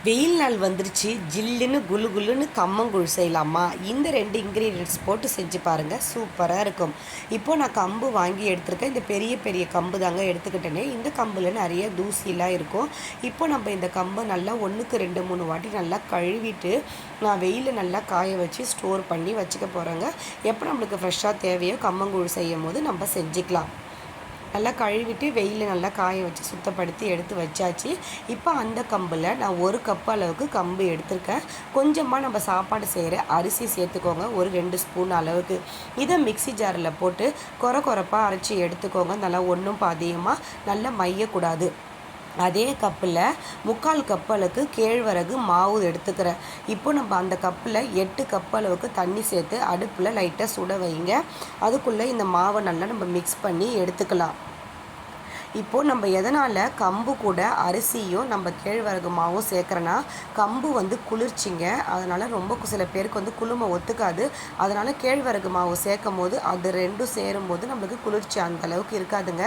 வெயில் நாள் வந்துருச்சு, ஜில்லுன்னு குளு குளுன்னு கம்மங்கூழ் செய்யலாமா? இந்த 2 இன்க்ரீடியன்ட்ஸ் போட்டு செஞ்சு பாருங்கள், சூப்பராக இருக்கும். இப்போது நான் கம்பு வாங்கி எடுத்திருக்கேன். இந்த பெரிய பெரிய கம்பு தாங்க எடுத்துக்கிட்டேனே. இந்த கம்பில் நிறைய தூசிலாம் இருக்கும். இப்போ நம்ம இந்த கம்பை நல்லா 1க்கு 2 3 வாட்டி நல்லா கழுவிட்டு நான் வெயிலில் நல்லா காய வச்சு ஸ்டோர் பண்ணி வச்சுக்க போகிறேங்க. எப்போ நம்மளுக்கு ஃப்ரெஷ்ஷாக தேவையோ கம்மங்கூழ் செய்யும் போது நம்ம செஞ்சுக்கலாம். நல்லா கழுவிட்டு வெயிலில் நல்லா காய வச்சு சுத்தப்படுத்தி எடுத்து வச்சாச்சு. இப்போ அந்த கம்பில் நான் 1 கப் அளவுக்கு கம்பு எடுத்திருக்கேன். கொஞ்சமாக நம்ம சாப்பாடு செய்கிற அரிசி சேர்த்துக்கோங்க, ஒரு 2 ஸ்பூன் அளவுக்கு. இதை மிக்ஸி ஜாரில் போட்டு கொரப்பாக அரைச்சி எடுத்துக்கோங்க. நல்லா ஒன்றும் பாதியமாக நல்லா மையக்கூடாது. அதே கப்பில் 3/4 கப் அளவுக்கு கேழ்வரகு மாவு எடுத்துக்கிறேன். இப்போ நம்ம அந்த கப்பில் 8 கப் அளவுக்கு தண்ணி சேர்த்து அடுப்பில் லைட்டாக சுட வைங்க. அதுக்குள்ளே இந்த மாவை நல்லா நம்ம மிக்ஸ் பண்ணி எடுத்துக்கலாம். இப்போது நம்ம எதனால் கம்பு கூட அரிசியும் நம்ம கேழ்வரகு மாவும் சேர்க்குறேன்னா, கம்பு வந்து குளிர்ச்சிங்க. அதனால் ரொம்ப சில பேருக்கு வந்து குளுமை ஒத்துக்காது. அதனால் கேழ்வரகு மாவு சேர்க்கும் போது அது 2ம் சேரும்போது நம்மளுக்கு குளிர்ச்சி அந்தளவுக்கு இருக்காதுங்க.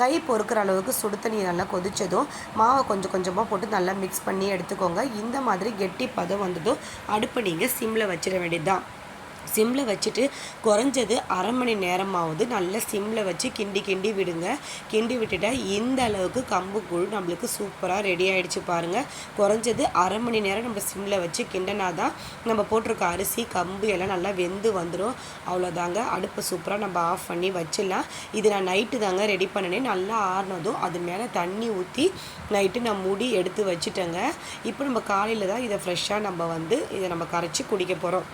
கை பொறுக்கிற அளவுக்கு சுடு தண்ணி நல்லா கொதித்ததும் மாவை கொஞ்சம் கொஞ்சமாக போட்டு நல்லா மிக்ஸ் பண்ணி எடுத்துக்கோங்க. இந்த மாதிரி கெட்டி பதம் வந்ததும் அடுப்பை நீங்கள் சிம்மில் வச்சிட வேண்டியது தான். சிம்மில் வச்சுட்டு குறைஞ்சது அரை மணி நேரமாவது நல்லா சிம்மில் வச்சு கிண்டி விடுங்க. கிண்டி விட்டுட்டால் இந்த அளவுக்கு கம்பு கூழ் நம்மளுக்கு சூப்பராக ரெடி ஆகிடுச்சு பாருங்கள். குறைஞ்சது அரை மணி நேரம் நம்ம சிம்மில் வச்சு கிண்டினா தான் நம்ம போட்டிருக்க அரிசி கம்பு எல்லாம் நல்லா வெந்து வந்துடும். அவ்வளோதாங்க. அடுப்பை சூப்பராக நம்ம ஆஃப் பண்ணி வச்சிடலாம். இது நான் நைட்டு தாங்க ரெடி பண்ணினேன். நல்லா ஆறினதும் அது மேலே தண்ணி ஊற்றி நைட்டு நான் மூடி எடுத்து வச்சுட்டேங்க. இப்போ நம்ம காலையில் தான் இதை ஃப்ரெஷ்ஷாக நம்ம வந்து இதை நம்ம கரைச்சி குடிக்க போகிறோம்.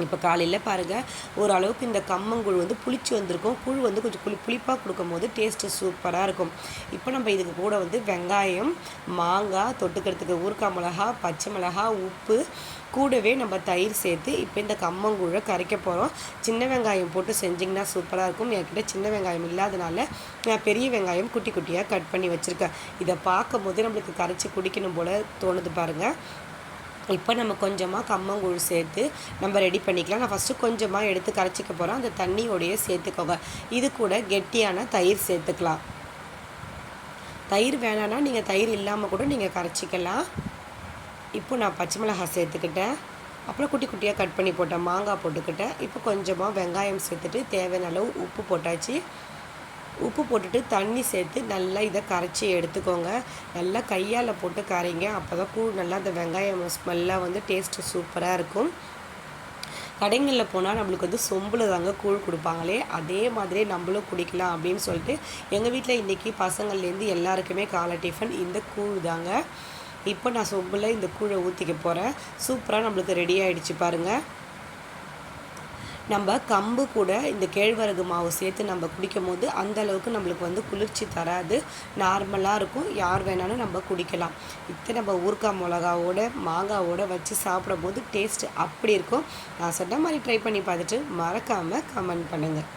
இப்போ காலையில் பாருங்கள், ஓரளவுக்கு இந்த கம்மங்கூழ் வந்து புளிச்சு வந்திருக்கும். கூழ் வந்து கொஞ்சம் புளிப்பாக கொடுக்கும் போது டேஸ்ட்டு சூப்பராக இருக்கும். இப்போ நம்ம இதுக்கு கூட வந்து வெங்காயம், மாங்காய், தொட்டுக்கிறதுக்கு ஊறுகாய் மிளகா, பச்சை மிளகா, உப்பு, கூடவே நம்ம தயிர் சேர்த்து இப்போ இந்த கம்மங்கூழை கரைக்க போகிறோம். சின்ன வெங்காயம் போட்டு செஞ்சிங்கன்னா சூப்பராக இருக்கும். என்கிட்ட சின்ன வெங்காயம் இல்லாதனால நான் பெரிய வெங்காயம் குட்டி குட்டியாக கட் பண்ணி வச்சுருக்கேன். இதை பார்க்கும் போது நம்மளுக்கு கரைச்சி குடிக்கணும் போல் தோணுது பாருங்கள். இப்போ நம்ம கொஞ்சமாக கம்மங்கூழ் சேர்த்து நம்ம ரெடி பண்ணிக்கலாம். நான் ஃபஸ்ட்டு கொஞ்சமாக எடுத்து கரைச்சிக்க போகிறேன். அந்த தண்ணியோடையே சேர்த்துக்கோங்க. இது கூட கெட்டியான தயிர் சேர்த்துக்கலாம். தயிர் வேணான்னா நீங்கள் தயிர் இல்லாமல் கூட நீங்கள் கரைச்சிக்கலாம். இப்போ நான் பச்சை மிளகாய் சேர்த்துக்கிட்டேன். அப்புறம் குட்டி குட்டியாக கட் பண்ணி போட்டேன். மாங்காய் போட்டுக்கிட்டேன். இப்போ கொஞ்சமாக வெங்காயம் சேர்த்துட்டு தேவையான அளவு உப்பு போட்டாச்சு. உப்பு போட்டுட்டு தண்ணி சேர்த்து நல்லா இதை கரைச்சி எடுத்துக்கோங்க. நல்லா கையால் போட்டு கரைங்க. அப்போ தான் கூழ் நல்லா அந்த வெங்காயம் ஸ்மெல்லாக வந்து டேஸ்ட்டு சூப்பராக இருக்கும். கடைகளில் போனால் நம்மளுக்கு வந்து சொம்பில் தாங்க கூழ் கொடுப்பாங்களே, அதே மாதிரியே நம்மளும் குடிக்கலாம் அப்படின்னு சொல்லிட்டு எங்கள் வீட்டில் இன்றைக்கி பசங்கள்லேருந்து எல்லாருக்குமே காலை டிஃபன் இந்த கூழ் தாங்க. இப்போ நான் சொம்பில் இந்த கூழை ஊற்றிக்க போகிறேன். சூப்பராக நம்மளுக்கு ரெடி ஆகிடுச்சு பாருங்கள். நம்ம கம்பு கூட இந்த கேழ்வரகு மாவு சேர்த்து நம்ம குடிக்கும் போது அந்தளவுக்கு நம்மளுக்கு வந்து குளிர்ச்சி தராது, நார்மலாக இருக்கும். யார் வேணாலும் நம்ம குடிக்கலாம். இத்தனை நம்ம ஊறுகாய் மிளகாவோட மாங்காவோட வச்சு சாப்பிடும் போது டேஸ்ட்டு அப்படி இருக்கும். நான் சொன்ன மாதிரி ட்ரை பண்ணி பார்த்துட்டு மறக்காமல் கமெண்ட் பண்ணுங்கள்.